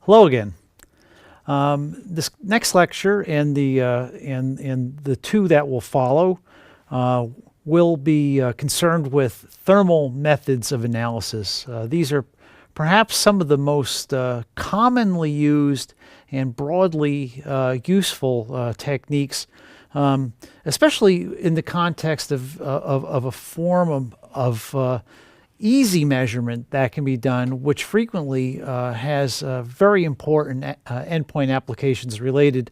Hello again. This next lecture and the two that will follow will be concerned with thermal methods of analysis. These are perhaps some of the most commonly used and broadly useful techniques, especially in the context of a form of easy measurement that can be done, which frequently has very important endpoint applications related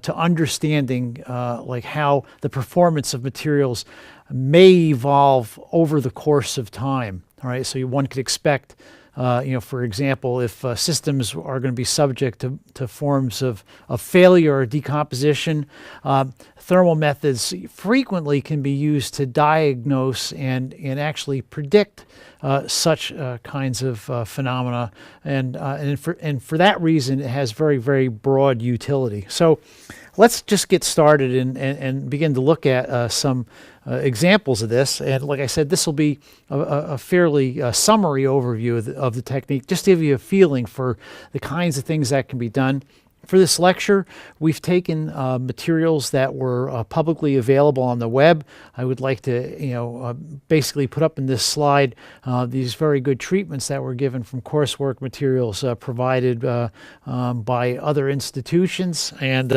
to understanding like how the performance of materials may evolve over the course of time. All right, so one could expect, for example, if systems are going to be subject to forms of failure or decomposition, thermal methods frequently can be used to diagnose and actually predict such kinds of phenomena, and for that reason, it has very, very broad utility. So let's just get started and begin to look at some examples of this. And like I said, this will be a fairly summary overview of the technique, just to give you a feeling for the kinds of things that can be done. For this lecture, we've taken materials that were publicly available on the web. I would like to, basically put up in this slide these very good treatments that were given from coursework materials provided by other institutions, and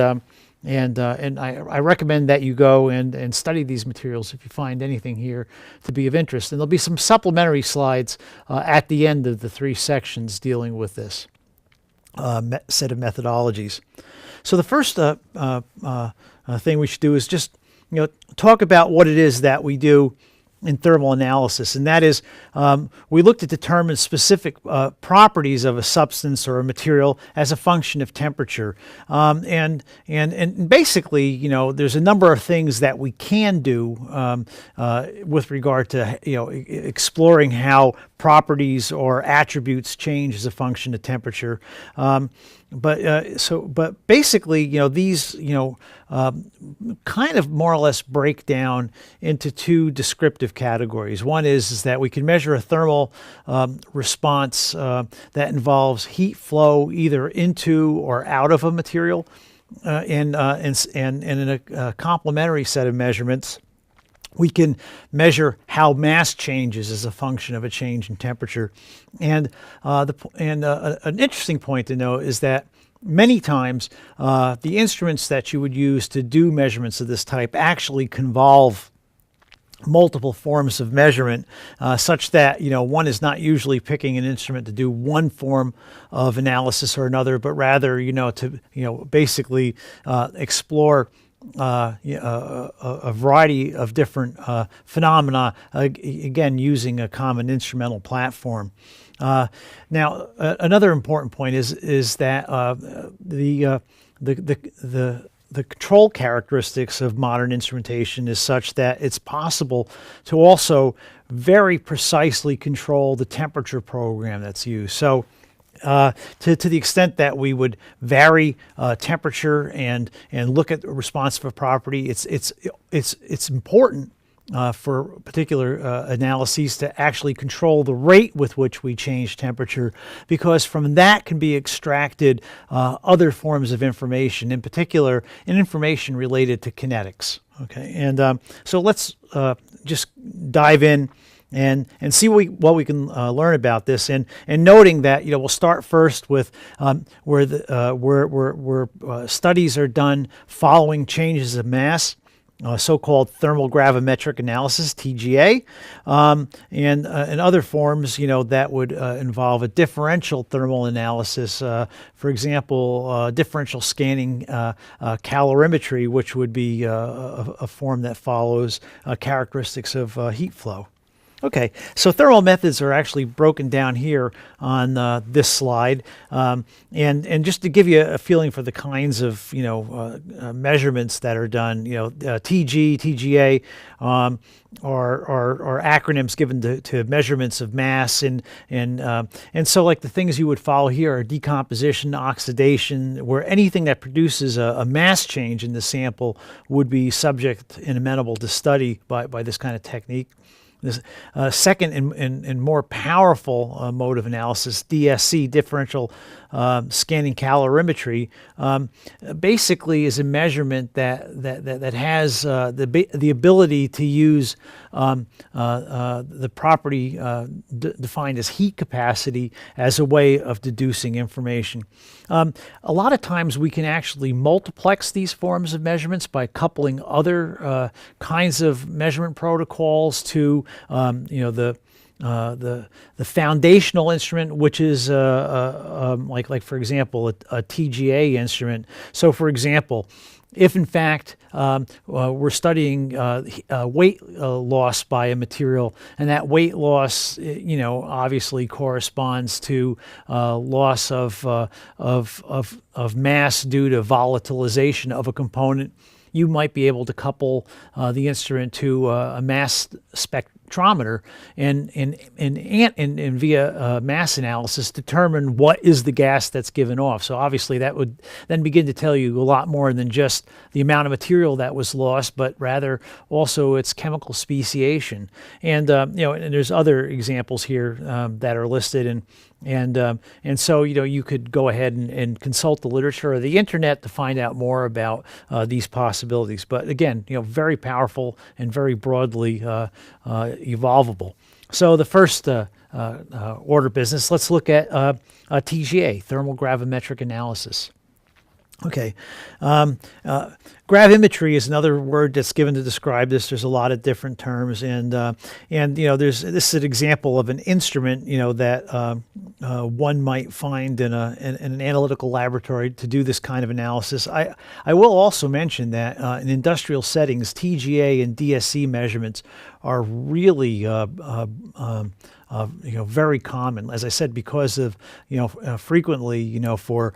I recommend that you go and study these materials if you find anything here to be of interest. And there'll be some supplementary slides at the end of the three sections dealing with this set of methodologies. So the first thing we should do is just talk about what it is that we do in thermal analysis, and that is we look to determine specific properties of a substance or a material as a function of temperature, and basically, there's a number of things that we can do with regard to exploring how properties or attributes change as a function of temperature. But basically, these kind of more or less break down into two descriptive categories. One is that we can measure a thermal response that involves heat flow either into or out of a material, and in a complementary set of measurements, we can measure how mass changes as a function of a change in temperature. And an interesting point to note is that many times the instruments that you would use to do measurements of this type actually convolve multiple forms of measurement, such that one is not usually picking an instrument to do one form of analysis or another, but rather to basically explore a variety of different phenomena, again using a common instrumental platform. Now, another important point is that the control characteristics of modern instrumentation is such that it's possible to also very precisely control the temperature program that's used. So to the extent that we would vary temperature and look at the response of a property, it's important for particular analyses to actually control the rate with which we change temperature, because from that can be extracted other forms of information, in particular information related to kinetics. Okay, and so let's just dive in and see what we can learn about this, and noting that we'll start first with where studies are done following changes of mass, so-called thermogravimetric analysis, TGA, and other forms that would involve a differential thermal analysis, for example, differential scanning calorimetry, which would be a form that follows characteristics of heat flow. Okay, so thermal methods are actually broken down here on this slide, and just to give you a feeling for the kinds of measurements that are done, TGA are acronyms given to measurements of mass, and so like the things you would follow here are decomposition, oxidation, where anything that produces a mass change in the sample would be subject and amenable to study by this kind of technique. This second and more powerful mode of analysis, DSC, differential scanning calorimetry, basically is a measurement that has the ability to use the property defined as heat capacity as a way of deducing information. A lot of times we can actually multiplex these forms of measurements by coupling other kinds of measurement protocols to the foundational instrument, which is like for example a TGA instrument. So for example, if in fact we're studying weight loss by a material, and that weight loss, obviously corresponds to loss of mass due to volatilization of a component, you might be able to couple the instrument to a mass spectrometer and via mass analysis determine what is the gas that's given off. So obviously that would then begin to tell you a lot more than just the amount of material that was lost, but rather also its chemical speciation. And and there's other examples here that are listed, and so you could go ahead and consult the literature or the internet to find out more about these possibilities. But again, very powerful and very broadly evolvable. So the first order business, let's look at TGA, thermogravimetric analysis. Okay, gravimetry is another word that's given to describe this. There's a lot of different terms, and this is an example of an instrument that one might find in an analytical laboratory to do this kind of analysis. I will also mention that in industrial settings, TGA and DSC measurements are really very common. As I said, because of frequently for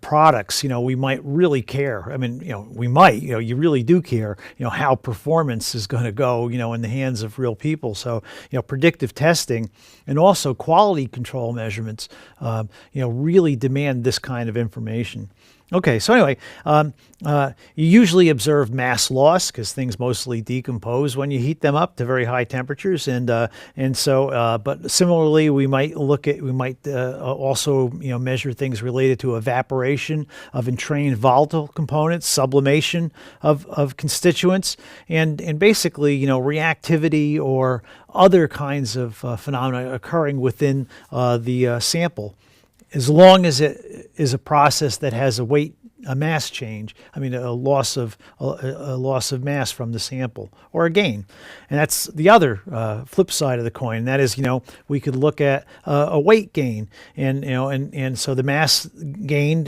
products, we might really care. I mean, we might, you really do care, how performance is going to go, in the hands of real people. So, predictive testing and also quality control measurements, really demand this kind of information. Okay, so anyway, you usually observe mass loss because things mostly decompose when you heat them up to very high temperatures, but similarly, we might also measure things related to evaporation of entrained volatile components, sublimation of constituents, and basically reactivity or other kinds of phenomena occurring within the sample. As long as it is a process that has a mass change, a loss of mass from the sample, or a gain. And that's the other flip side of the coin. That is, we could look at a weight gain, and so the mass gained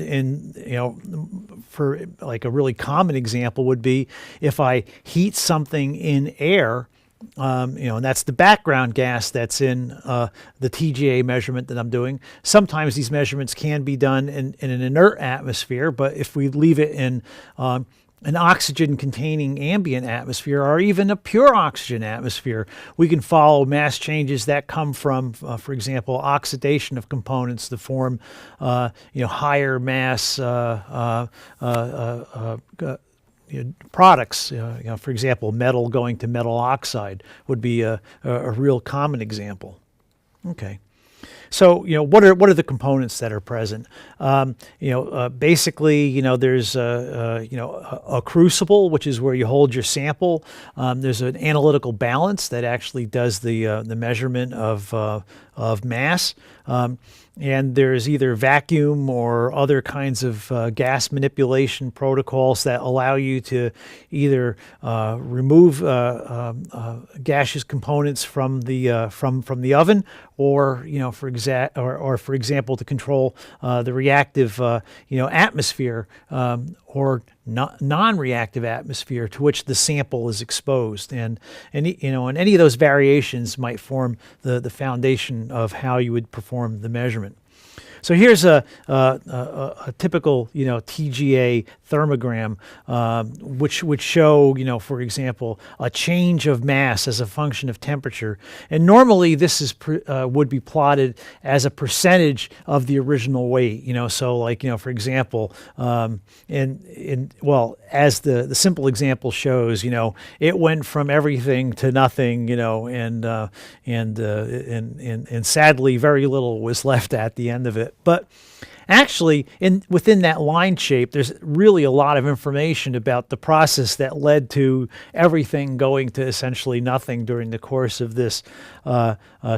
for like a really common example would be if I heat something in air. And that's the background gas that's in the TGA measurement that I'm doing. Sometimes these measurements can be done in an inert atmosphere, but if we leave it in an oxygen-containing ambient atmosphere, or even a pure oxygen atmosphere, we can follow mass changes that come from, for example, oxidation of components to form, higher mass products. For example, metal going to metal oxide would be a real common example. Okay. So, what are the components that are present? Basically, there's a crucible, which is where you hold your sample. There's an analytical balance that actually does the measurement of mass. And there's either vacuum or other kinds of gas manipulation protocols that allow you to either remove gaseous components from the from the oven, or for example, to control the reactive atmosphere or non-reactive atmosphere to which the sample is exposed, and any of those variations might form the foundation of how you would perform the measurement. So here's a typical, TGA thermogram, which would show, for example, a change of mass as a function of temperature. And normally this is would be plotted as a percentage of the original weight. So like, for example, as the simple example shows, it went from everything to nothing, and sadly very little was left at the end of it. But actually, within that line shape, there's really a lot of information about the process that led to everything going to essentially nothing during the course of this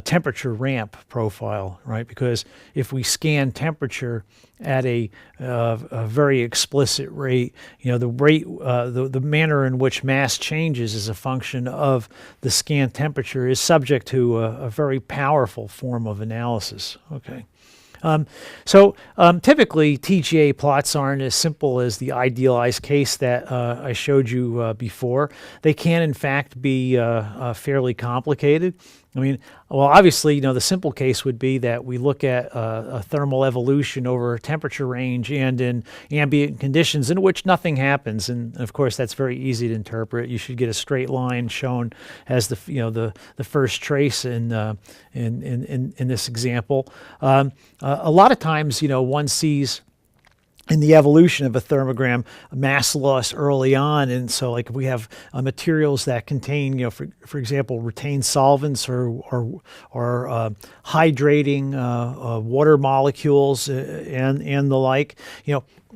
temperature ramp profile, right? Because if we scan temperature at a very explicit rate, the manner in which mass changes as a function of the scan temperature is subject to a very powerful form of analysis. Okay. Typically, TGA plots aren't as simple as the idealized case that I showed you before. They can, in fact, be fairly complicated. Obviously, the simple case would be that we look at a thermal evolution over a temperature range and in ambient conditions in which nothing happens. And of course, that's very easy to interpret. You should get a straight line shown as the first trace in this example. A lot of times, one sees in the evolution of a thermogram, mass loss early on, and so like if we have materials that contain, for example, retained solvents or hydrating water molecules and the like,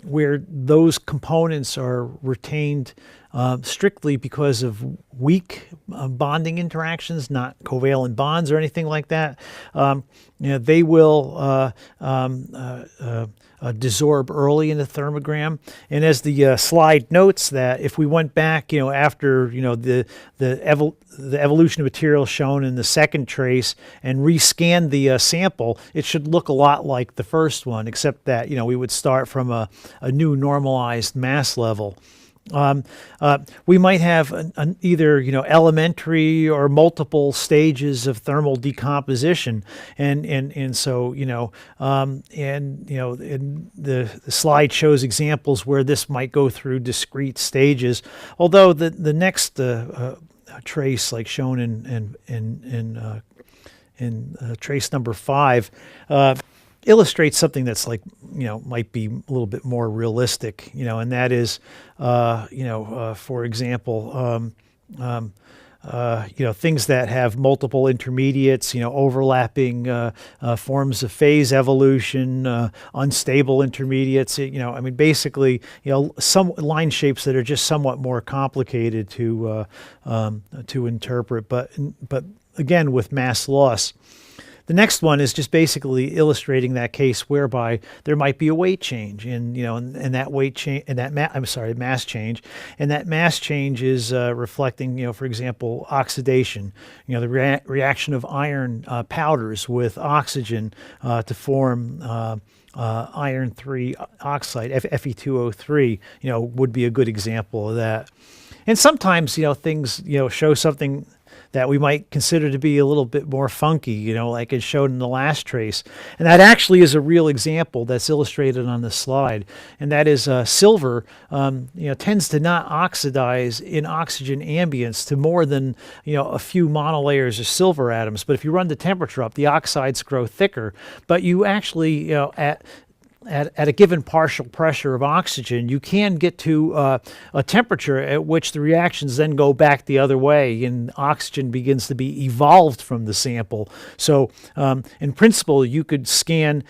where those components are retained strictly because of weak bonding interactions, not covalent bonds or anything like that, they will desorb early in the thermogram. And as the slide notes, that if we went back, after the evolution of material shown in the second trace and rescanned the sample, it should look a lot like the first one, except that we would start from a new normalized mass level. We might have either elementary or multiple stages of thermal decomposition, and so the slide shows examples where this might go through discrete stages. Although the next trace, like shown in trace number 5, illustrates something that's like, might be a little bit more realistic, and that is, for example, things that have multiple intermediates, overlapping forms of phase evolution, unstable intermediates, basically, some line shapes that are just somewhat more complicated to interpret, but again, with mass loss. The next one is just basically illustrating that case whereby there might be a weight change, and that weight change, and mass change, and that mass change is reflecting, for example, oxidation. The reaction of iron powders with oxygen to form iron 3 oxide, Fe2O3. Would be a good example of that. And sometimes, things show something that we might consider to be a little bit more funky, like it's shown in the last trace. And that actually is a real example that's illustrated on the slide. And that is silver, tends to not oxidize in oxygen ambience to more than, a few monolayers of silver atoms. But if you run the temperature up, the oxides grow thicker. But you actually, at a given partial pressure of oxygen, you can get to a temperature at which the reactions then go back the other way and oxygen begins to be evolved from the sample. So in principle, you could scan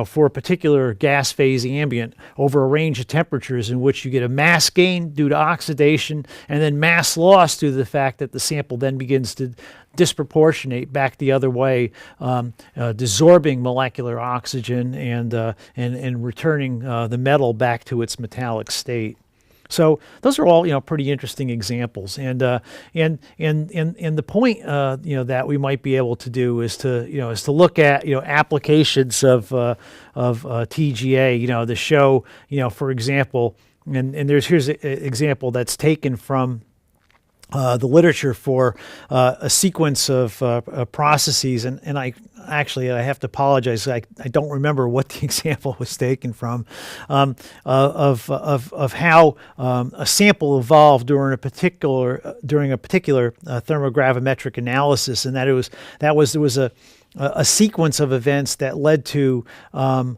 for a particular gas phase ambient over a range of temperatures in which you get a mass gain due to oxidation and then mass loss due to the fact that the sample then begins to disproportionate back the other way, desorbing molecular oxygen and returning the metal back to its metallic state. So those are all pretty interesting examples, and the point that we might be able to do is to look at applications of TGA to show for example, and here's an example that's taken from the literature for a sequence of processes, and I have to apologize. I don't remember what the example was taken from, of how a sample evolved during a particular thermogravimetric analysis, and there was a sequence of events that led to the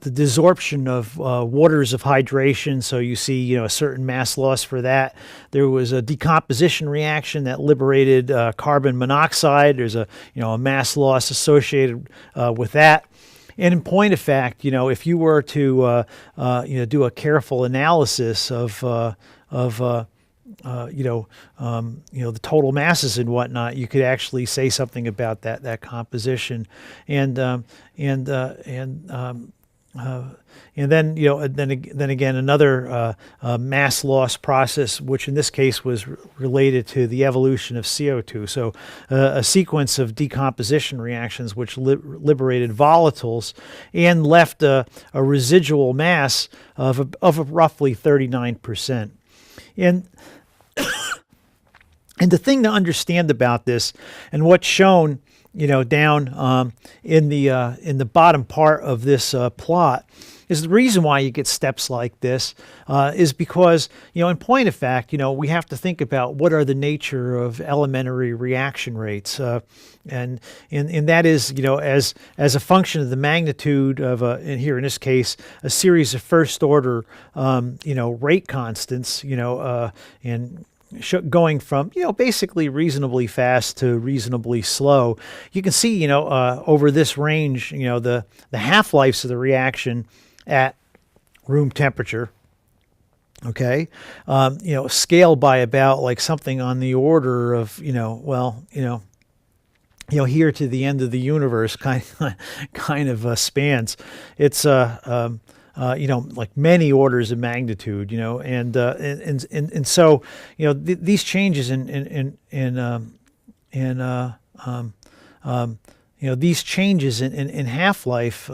desorption of waters of hydration. So you see, a certain mass loss for that. There was a decomposition reaction that liberated carbon monoxide. There's a mass loss associated with that. And in point of fact, if you were to do a careful analysis of the total masses and whatnot, you could actually say something about that composition, and then then again another mass loss process, which in this case was related to the evolution of CO2. So a sequence of decomposition reactions which liberated volatiles and left a residual mass of roughly 39%. And the thing to understand about this, and what's shown, down in the bottom part of this plot, is the reason why you get steps like this is because, in point of fact, we have to think about what are the nature of elementary reaction rates, and that is, as a function of the magnitude of and here in this case, a series of first order, rate constants, and going from basically reasonably fast to reasonably slow. You can see over this range, the half-lives of the reaction at room temperature, okay, scaled by about like something on the order of here to the end of the universe kind of spans. It's like many orders of magnitude, and so these changes these changes in half-life,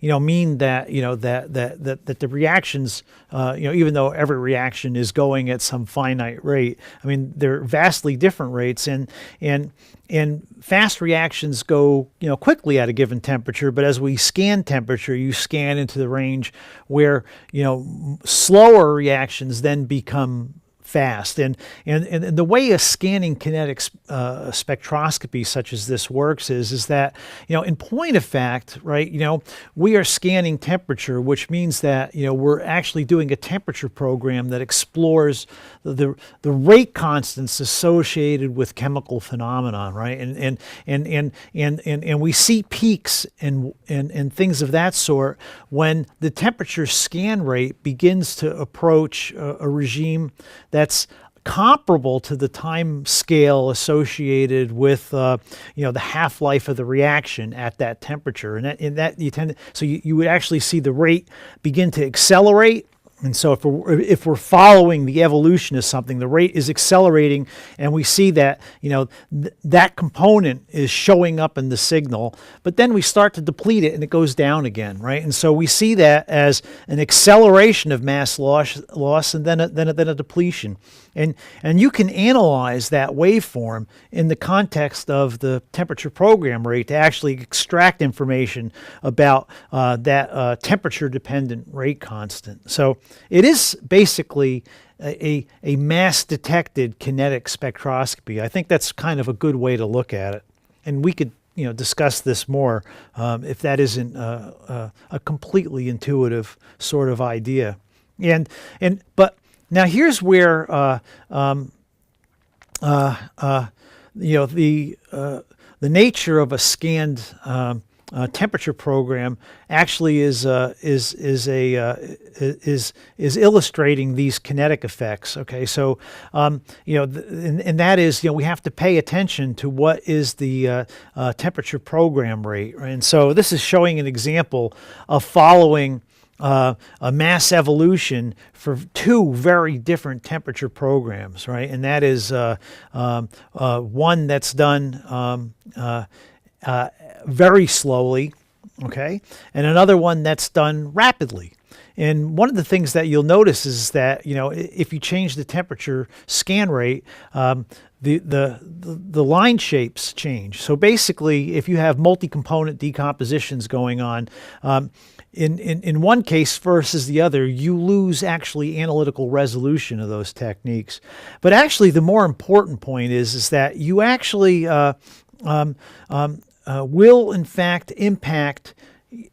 mean that that the reactions, even though every reaction is going at some finite rate, I mean they're vastly different rates, and fast reactions go quickly at a given temperature, but as we scan temperature, you scan into the range where slower reactions then become fast, and the way a scanning kinetic spectroscopy such as this works is that in point of fact, right, we are scanning temperature, which means that we're actually doing a temperature program that explores the rate constants associated with chemical phenomenon, right, and we see peaks and things of that sort when the temperature scan rate begins to approach a regime that's comparable to the time scale associated with the half-life of the reaction at that temperature, and that you would actually see the rate begin to accelerate. And so if we're following the evolution of something, the rate is accelerating, and we see that that component is showing up in the signal, but then we start to deplete it and it goes down again, right? And so we see that as an acceleration of mass loss and then a depletion. And you can analyze that waveform in the context of the temperature program rate to actually extract information about that temperature-dependent rate constant. So it is basically a mass-detected kinetic spectroscopy. I think that's kind of a good way to look at it. And we could discuss this more if that isn't a completely intuitive sort of idea. But now here's where the nature of a scanned temperature program actually is illustrating these kinetic effects. Okay, so and that is we have to pay attention to what is the temperature program rate, right? And so this is showing an example of following a mass evolution for two very different temperature programs, right? And that is one that's done very slowly, okay, and another one that's done rapidly. And one of the things that you'll notice is that, if you change the temperature scan rate, the line shapes change. So basically, if you have multi-component decompositions going on, in one case versus the other, you lose actually analytical resolution of those techniques. But actually, the more important point is that you actually will in fact impact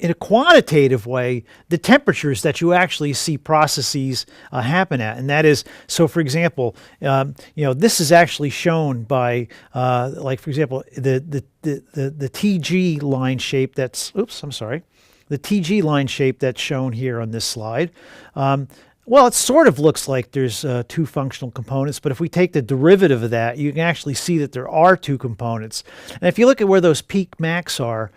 in a quantitative way the temperatures that you actually see processes happen at. And that is, so for example, this is actually shown by like, for example, the TG line shape that's, the TG line shape that's shown here on this slide. Well, it sort of looks like there's two functional components, but if we take the derivative of that, you can actually see that there are two components. And if you look at where those peak max are,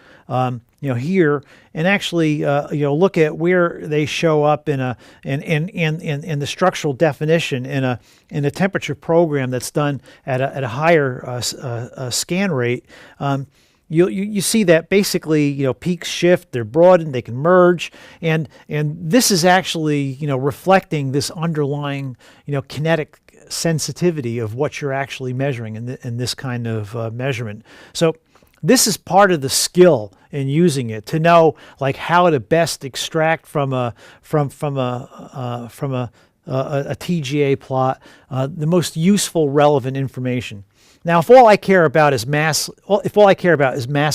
here, and actually, look at where they show up in the structural definition in a temperature program that's done at a higher scan rate. You see that basically, peaks shift, they're broadened, they can merge, and this is actually, reflecting this underlying, kinetic sensitivity of what you're actually measuring in this kind of measurement. So this is part of the skill in using it, to know like how to best extract from a TGA plot the most useful, relevant information. Now, if all I care about is mass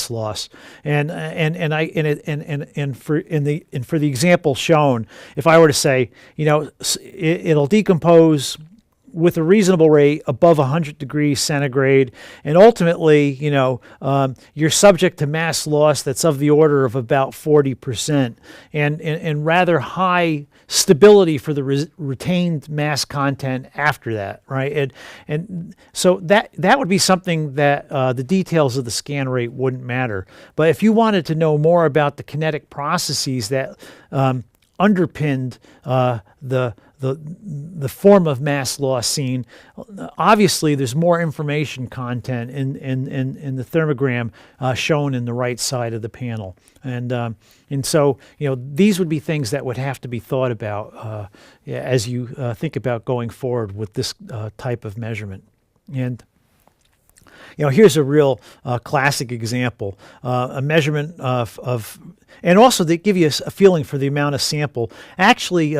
loss, and for the example shown, if I were to say, it'll decompose with a reasonable rate above 100 degrees centigrade, and ultimately, you're subject to mass loss that's of the order of about 40%, and rather high stability for the retained mass content after that, right? And so that would be something that the details of the scan rate wouldn't matter. But if you wanted to know more about the kinetic processes that underpinned the form of mass loss seen, obviously there's more information content in the thermogram shown in the right side of the panel, and so these would be things that would have to be thought about as you think about going forward with this type of measurement. And here's a real classic example, a measurement of, and also they give you a feeling for the amount of sample. Actually,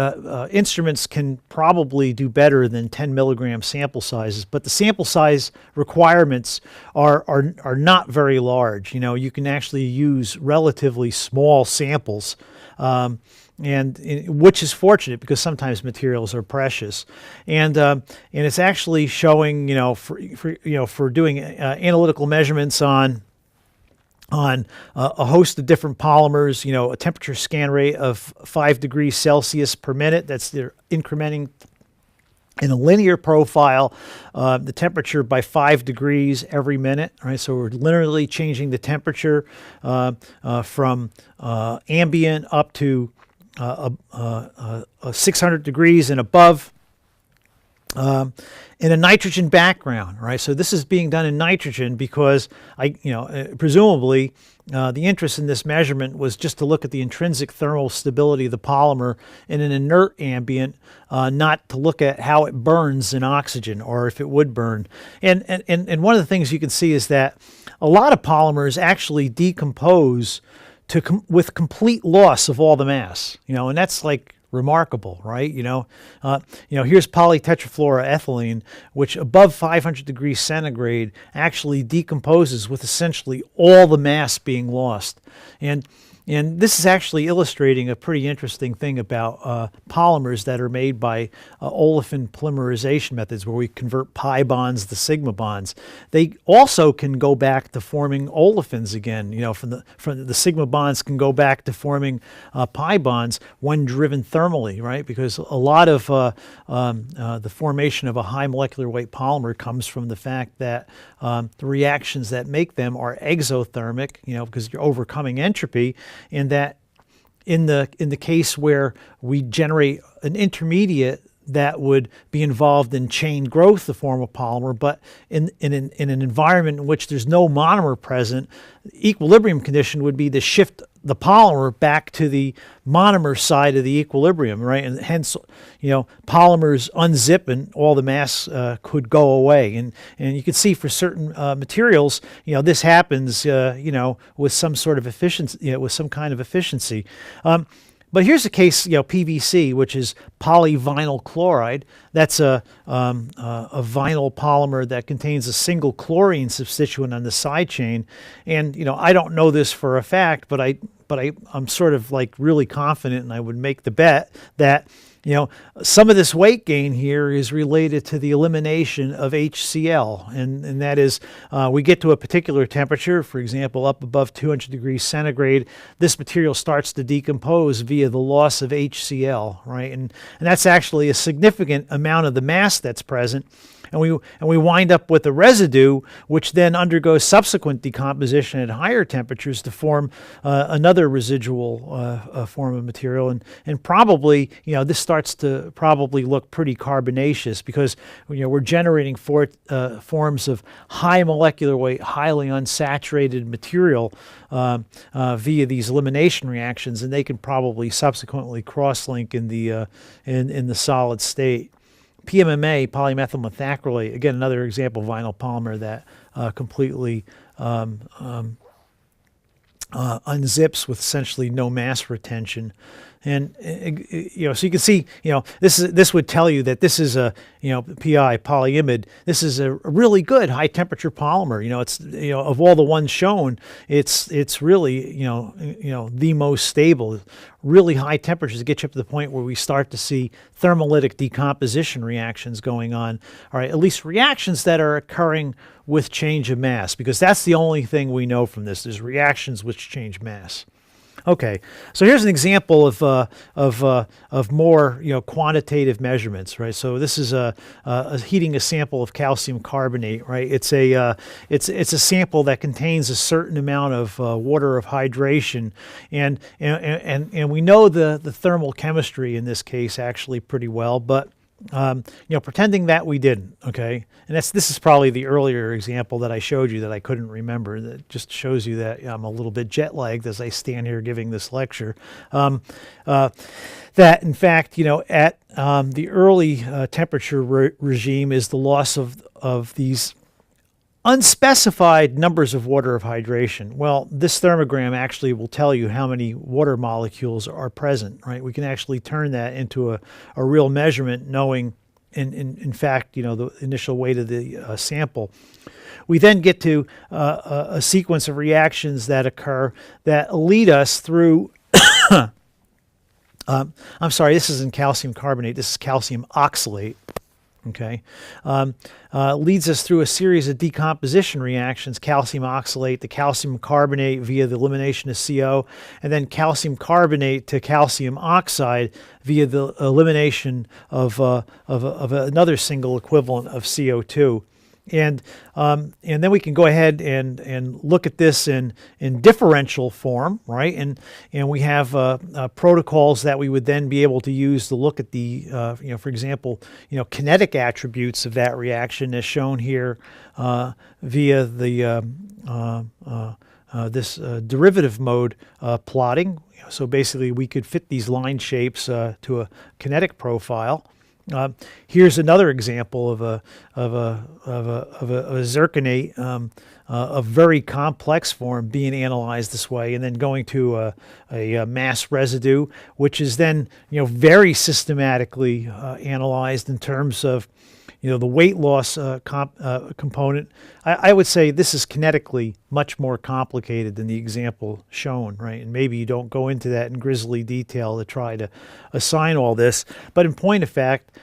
instruments can probably do better than 10 milligram sample sizes, but the sample size requirements are not very large. You can actually use relatively small samples. And which is fortunate, because sometimes materials are precious, and it's actually showing for doing analytical measurements on a host of different polymers, a temperature scan rate of 5 degrees Celsius per minute. That's they're incrementing in a linear profile the temperature by 5 degrees every minute, right? So we're linearly changing the temperature from ambient up to 600 degrees and above in a nitrogen background, right? So this is being done in nitrogen because presumably the interest in this measurement was just to look at the intrinsic thermal stability of the polymer in an inert ambient, not to look at how it burns in oxygen or if it would burn. And one of the things you can see is that a lot of polymers actually decompose with complete loss of all the mass, and that's like remarkable, right? Here's polytetrafluoroethylene, which above 500 degrees centigrade actually decomposes with essentially all the mass being lost. And this is actually illustrating a pretty interesting thing about polymers that are made by olefin polymerization methods, where we convert pi bonds to sigma bonds. They also can go back to forming olefins again. From the sigma bonds can go back to forming pi bonds when driven thermally, right? Because a lot of the formation of a high molecular weight polymer comes from the fact that the reactions that make them are exothermic, because you're overcoming entropy. And that in the case where we generate an intermediate that would be involved in chain growth to form a polymer, but in an environment in which there's no monomer present, the equilibrium condition would be to shift the polymer back to the monomer side of the equilibrium, right? And hence, polymers unzip and all the mass could go away. And you can see for certain materials, this happens, with some sort of efficiency, with some kind of efficiency. But here's a case, PVC, which is polyvinyl chloride. That's a vinyl polymer that contains a single chlorine substituent on the side chain. And I don't know this for a fact, but I'm sort of like really confident, and I would make the bet that some of this weight gain here is related to the elimination of HCl, and that is we get to a particular temperature, for example, up above 200 degrees centigrade, this material starts to decompose via the loss of HCl, right? And that's actually a significant amount of the mass that's present. And we wind up with a residue, which then undergoes subsequent decomposition at higher temperatures to form another residual form of material. And probably, this starts to probably look pretty carbonaceous because we're generating forms of high molecular weight, highly unsaturated material via these elimination reactions, and they can probably subsequently cross-link in the solid state. PMMA, polymethyl methacrylate, again, another example of vinyl polymer that completely unzips with essentially no mass retention. And so you can see, this would tell you that this is a, PI, polyimide. This is a really good high temperature polymer. It's of all the ones shown, it's really the most stable. Really high temperatures get you up to the point where we start to see thermolytic decomposition reactions going on. All right, at least reactions that are occurring with change of mass, because that's the only thing we know from this is reactions which change mass. Okay, so here's an example of more quantitative measurements, right? So this is heating a sample of calcium carbonate, right? It's a sample that contains a certain amount of water of hydration, and we know the thermal chemistry in this case actually pretty well, but pretending that we didn't, okay? And this is probably the earlier example that I showed you that I couldn't remember. That just shows you that I'm a little bit jet lagged as I stand here giving this lecture. That in fact, at the early temperature regime is the loss of these unspecified numbers of water of hydration. Well, this thermogram actually will tell you how many water molecules are present, right? We can actually turn that into a real measurement, knowing, in fact, the initial weight of the sample. We then get to a sequence of reactions that occur that lead us through I'm sorry, this isn't calcium carbonate, this is calcium oxalate. Okay, leads us through a series of decomposition reactions, calcium oxalate to calcium carbonate via the elimination of CO, and then calcium carbonate to calcium oxide via the elimination of another single equivalent of CO2. And then we can go ahead and look at this in differential form, right? And we have protocols that we would then be able to use to look at the, for example, kinetic attributes of that reaction as shown here via the this derivative mode plotting. So basically, we could fit these line shapes to a kinetic profile. Here's another example of a zirconate, a very complex form being analyzed this way, and then going to a mass residue, which is then very systematically analyzed in terms of the weight loss component. I would say this is kinetically much more complicated than the example shown, right? And maybe you don't go into that in grisly detail to try to assign all this, but in point of fact,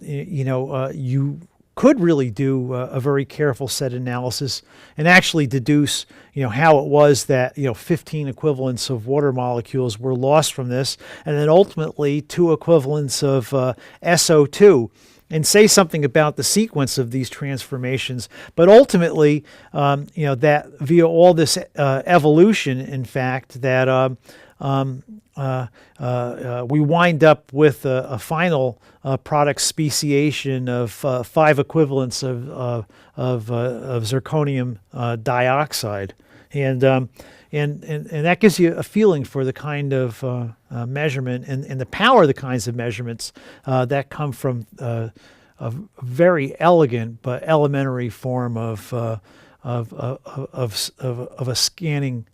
you could really do a very careful set analysis and actually deduce, how it was that 15 equivalents of water molecules were lost from this, and then ultimately 2 equivalents of SO2. And say something about the sequence of these transformations, but ultimately, that via all this evolution, in fact, that we wind up with a final product speciation of 5 equivalents of zirconium dioxide. And that gives you a feeling for the kind of measurement and the power of the kinds of measurements that come from a very elegant but elementary form of a scanning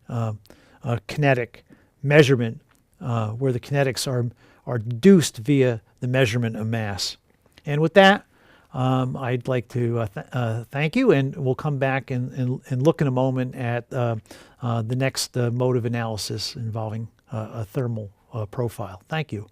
kinetic measurement, where the kinetics are deduced via the measurement of mass. And with that, I'd like to thank you, and we'll come back and look in a moment at the next mode of analysis involving a thermal profile. Thank you.